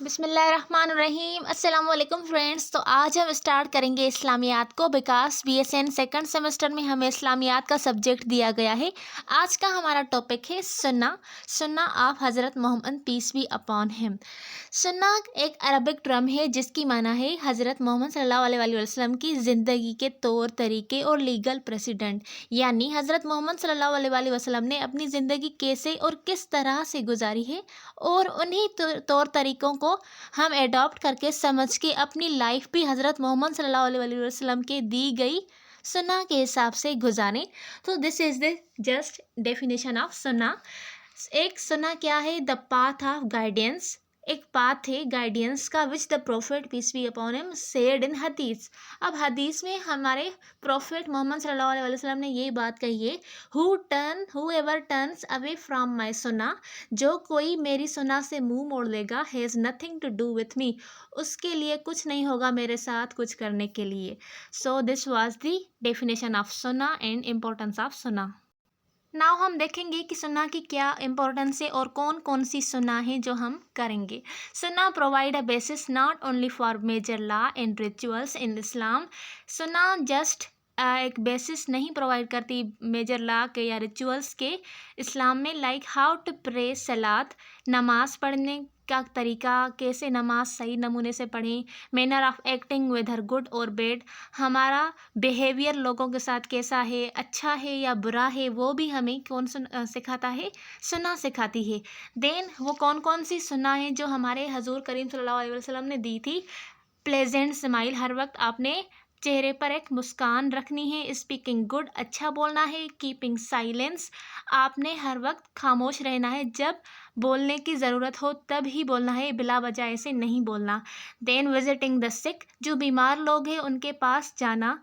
बिस्मिल्लाहिर्रहमानिर्रहीम अस्सलाम वालेकुम फ्रेंड्स। तो आज हम स्टार्ट करेंगे इस्लामियात को बिकॉज बीएसएन सेकंड सेमेस्टर में हमें इस्लामियात का सब्जेक्ट दिया गया है। आज का हमारा टॉपिक है सुन्ना sunnah of Hazrat Muhammad peace be upon him. सुन्ना एक अरबिक टर्म है जिसकी माना है हज़रत मोहम्मद सल्लल्लाहु अलैहि वसल्लम की ज़िंदगी के तौर तरीके और लीगल प्रेसिडेंट, यानी हज़रत मोहम्मद सल्लल्लाहु अलैहि वसल्लम ने अपनी ज़िंदगी कैसे और किस तरह से गुजारी है और उन्हीं तौर तरीक़ों को हम एडॉप्ट करके समझ के अपनी लाइफ भी हज़रत मोहम्मद सल्लल्लाहु अलैहि वसल्लम के दी गई सुन्ना के हिसाब से गुजारें। तो this is the just definition of sunnah. एक सुन्ना क्या है? द पाथ ऑफ गाइडेंस, एक पाथ है गाइडेंस का which the prophet peace be upon him said in hadith. अब हदीस में हमारे प्रोफेट मोहम्मद सल्लल्लाहु अलैहि वसल्लम ने ये बात कही है, whoever turns away from my sunnah, जो कोई मेरी सुन्ना से मुंह मोड़ लेगा, has nothing to do with me, उसके लिए कुछ नहीं होगा मेरे साथ कुछ करने के लिए। सो this was the definition of सुन्ना एंड इम्पोर्टेंस ऑफ सुन्ना। नाउ हम देखेंगे कि सुन्ना की क्या इम्पोर्टेंस है और कौन कौन सी सुन्ना है जो हम करेंगे। सुन्ना provide a basis not only for major law and rituals in Islam. सुन्ना जस्ट एक बेसिस नहीं प्रोवाइड करती मेजर लॉ के या रिचुअल्स के इस्लाम में, लाइक हाउ टू प्रे सलात, नमाज पढ़ने का तरीका, कैसे नमाज सही नमूने से पढ़ें, manner of acting weather good और बैड, हमारा बिहेवियर लोगों के साथ कैसा है, अच्छा है या बुरा है, वो भी हमें कौन सिखाता है? सुन्ना सिखाती है। देन वो कौन कौन सी सुन्ना है जो हमारे हजूर करीम सल्लल्लाहु अलैहि वसल्लम ने दी थी? प्लेजेंट स्माइल, हर वक्त आपने चेहरे पर एक मुस्कान रखनी है। स्पीकिंग गुड, अच्छा बोलना है। कीपिंग साइलेंस, आपने हर वक्त खामोश रहना है, जब बोलने की ज़रूरत हो तब ही बोलना है, बिला वजह ऐसे नहीं बोलना। देन विजिटिंग द सिक, जो बीमार लोग हैं उनके पास जाना।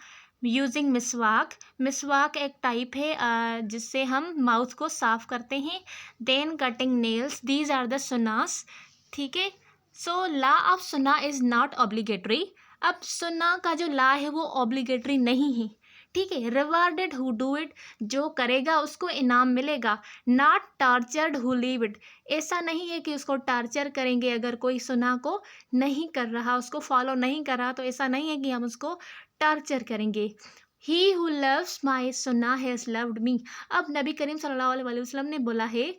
यूजिंग मिसवाक, मिसवाक एक टाइप है जिससे हम माउथ को साफ करते हैं। Then cutting nails, these are the सुन्नास। ठीक है, सो लॉ ऑफ सुन्ना इज़ नॉट ऑब्लिगेटरी। अब सुन्ना का जो लॉ है वो ऑब्लिगेटरी नहीं है, ठीक है। रिवार्डेड हु डू इट, जो करेगा उसको इनाम मिलेगा। Not tortured who leave it, ऐसा नहीं है कि उसको टॉर्चर करेंगे अगर कोई सुन्ना को नहीं कर रहा, उसको फॉलो नहीं कर रहा, तो ऐसा नहीं है कि हम उसको टॉर्चर करेंगे। ही हु लव्स माई सुन्ना हैज़ लव्ड मी। अब नबी करीम सल्लल्लाहु अलैहि वसल्लम ने बोला है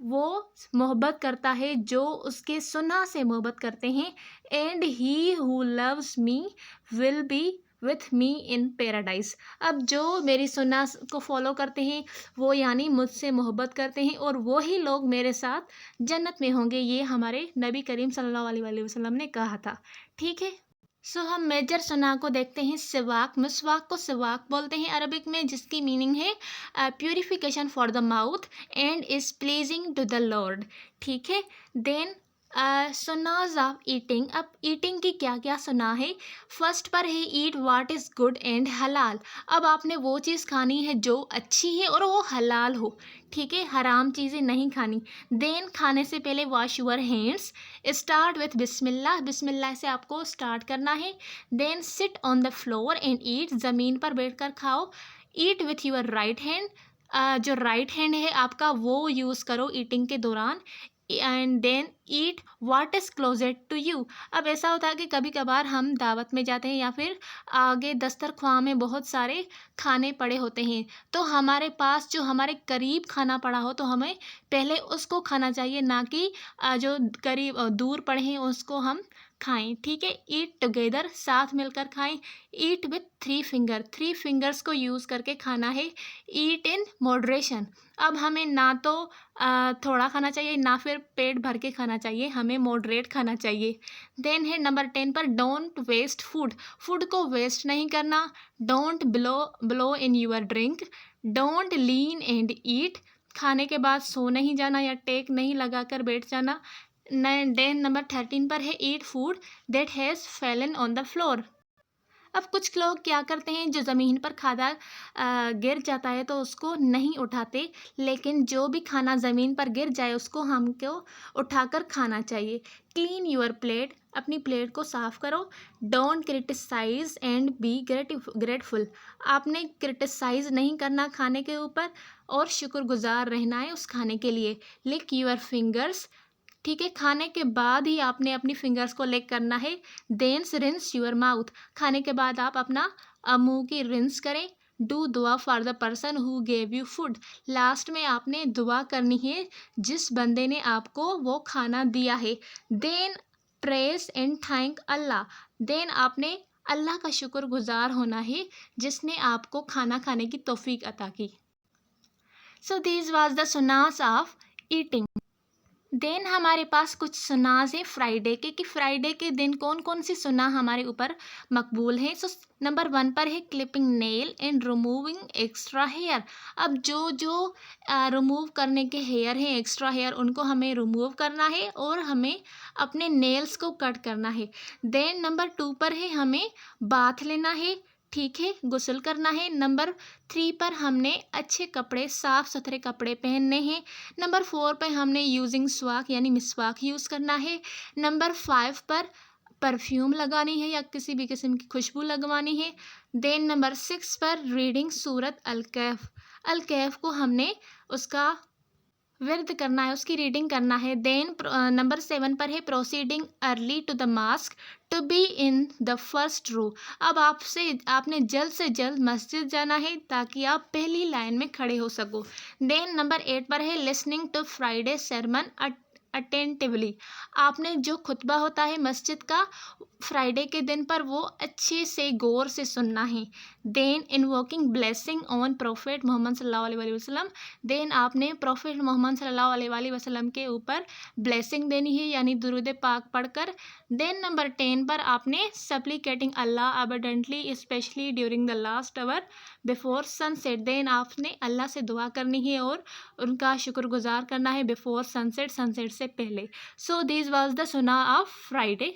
वो मोहब्बत करता है जो उसके सुन्ना से मोहब्बत करते हैं। And he who loves me will be with me in paradise. अब जो मेरी सुन्ना को फॉलो करते हैं वो यानी मुझसे मोहब्बत करते हैं और वो ही लोग मेरे साथ जन्नत में होंगे, ये हमारे नबी करीम सल्लल्लाहु अलैहि वसल्लम ने कहा था। ठीक है, सो हम मेजर सुन्ना को देखते हैं। सिवाक, मिसवाक को सिवाक बोलते हैं अरबिक में, जिसकी मीनिंग है purification for the mouth and is pleasing to the Lord. ठीक है, देन सुन्नाज ऑफ ईटिंग। अब ईटिंग की क्या क्या सुना है? फर्स्ट पर है eat what is good and halal. अब आपने वो चीज़ खानी है जो अच्छी है और वो हलाल हो, ठीक है, हराम चीज़ें नहीं खानी। देन खाने से पहले wash your hands, start with बिस्मिल्लाह, बिस्मिल्लाह से आपको स्टार्ट करना है। Then sit on the floor and eat, ज़मीन पर बैठकर खाओ। Eat with your right hand, जो राइट हैंड है आपका वो यूज़ करो ईटिंग के दौरान। And then eat what is closest to you. अब ऐसा होता है कि कभी कभार हम दावत में जाते हैं या फिर आगे दस्तरख्वां में बहुत सारे खाने पड़े होते हैं, तो हमारे पास जो हमारे करीब खाना पड़ा हो तो हमें पहले उसको खाना चाहिए, ना कि जो करीब दूर पड़े हैं उसको हम खाएं। ठीक है, ईट टुगेदर, साथ मिलकर खाएं। Eat with three finger, three fingers को यूज़ करके खाना है। ईट इन मॉडरेशन, अब हमें ना तो थोड़ा खाना चाहिए ना फिर पेट भर के खाना चाहिए, हमें मॉडरेट खाना चाहिए। देन है नंबर 10 पर डोंट वेस्ट फूड, फूड को वेस्ट नहीं करना। Don't blow in your drink. Don't lean and eat, खाने के बाद सो नहीं जाना या टेक नहीं लगा कर बैठ जाना। देन नंबर 13 पर है eat food that has Fallon on the floor. अब कुछ लोग क्या करते हैं, जो ज़मीन पर खाना गिर जाता है तो उसको नहीं उठाते, लेकिन जो भी खाना ज़मीन पर गिर जाए उसको हमको उठाकर खाना चाहिए। क्लीन यूअर प्लेट, अपनी प्लेट को साफ़ करो। Don't criticize and be grateful, आपने क्रिटिसाइज नहीं करना खाने के ऊपर और शुक्रगुजार रहना है उस खाने के लिए। लिक यूअर फिंगर्स, ठीक है, खाने के बाद ही आपने अपनी फिंगर्स को लिक करना है। देन रिंस योर माउथ, खाने के बाद आप अपना मुंह की रिंस करें। डू दुआ for the person who gave you food, last में आपने दुआ करनी है जिस बंदे ने आपको वो खाना दिया है। Then praise and thank Allah, then आपने अल्लाह का शुक्रगुजार होना है जिसने आपको खाना खाने की तौफीक अता की। सो दिस वाज द सुन्नास ऑफ ईटिंग। देन हमारे पास कुछ सुन्नास है फ्राइडे के, कि फ्राइडे के दिन कौन कौन सी सुन्ना हमारे ऊपर मकबूल है। सो नंबर 1 पर है clipping nail and removing extra hair. अब जो जो रिमूव करने के हेयर हैं, एक्स्ट्रा हेयर, उनको हमें रिमूव करना है और हमें अपने नेल्स को कट करना है। देन नंबर 2 पर है हमें बाथ लेना है, ठीक है, गुस्ल करना है। नंबर 3 पर हमने अच्छे कपड़े, साफ़ सुथरे कपड़े पहनने हैं। नंबर 4 पर हमने यूजिंग स्वाक यानी मिसवाक यूज़ करना है। नंबर 5 पर परफ्यूम लगानी है या किसी भी किस्म की खुशबू लगवानी है। देन नंबर 6 पर रीडिंग सूरत अल कैफ, अल कैफ को हमने उसका विर्द करना है, उसकी रीडिंग करना है। देन नंबर 7 पर है proceeding early to the mosque to be in the first row. अब आपने जल्द से जल्द मस्जिद जाना है ताकि आप पहली लाइन में खड़े हो सको। देन नंबर 8 पर है listening to Friday sermon attentively, आपने जो खुतबा होता है मस्जिद का फ्राइडे के दिन पर वो अच्छे से गौर से सुनना है। Then invoking blessing on prophet Muhammad सल्लल्लाहु अलैहि वसल्लम, देन आपने प्रोफेट मोहम्मद सल्लल्लाहु अलैहि वसल्लम के ऊपर ब्लेसिंग देनी है यानी दुरूद पाक पढ़कर। देन नंबर 10 पर आपने सप्लिकेटिंग अल्लाह abundantly specially during the last hour before sunset, then आपने अल्लाह से दुआ करनी है और उनका शुक्रगुजार करना है बिफोर सनसेट, सनसेट से पहले। सो दिस वाज द सुना ऑफ फ्राइडे।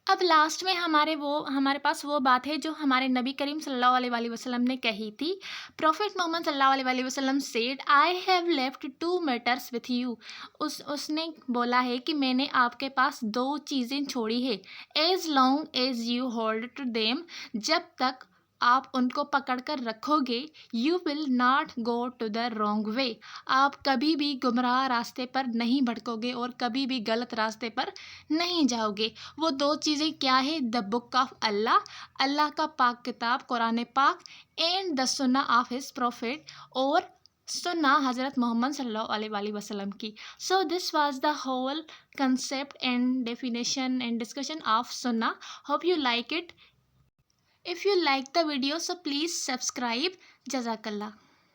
अब लास्ट में हमारे पास वो बात है जो हमारे नबी करीम सल्लल्लाहु अलैहि वसल्लम ने कही थी। प्रॉफिट मोहम्मद सल्लल्लाहु अलैहि वसल्लम said I have left 2 matters with you, उसने बोला है कि मैंने आपके पास 2 चीज़ें छोड़ी है। As long as you hold to them, जब तक आप उनको पकड़ कर रखोगे, you will not go to the wrong way, आप कभी भी गुमराह रास्ते पर नहीं भटकोगे और कभी भी गलत रास्ते पर नहीं जाओगे। वो 2 चीज़ें क्या है? The book of Allah, Allah का पाक किताब कुरान पाक, and the sunnah of his prophet, और सुन्ना हज़रत मोहम्मद सल्लल्लाहु अलैहि वसल्लम की। So this was the whole concept and definition and discussion of sunnah. Hope you like it. If you like the video, so please subscribe. Jazakallah.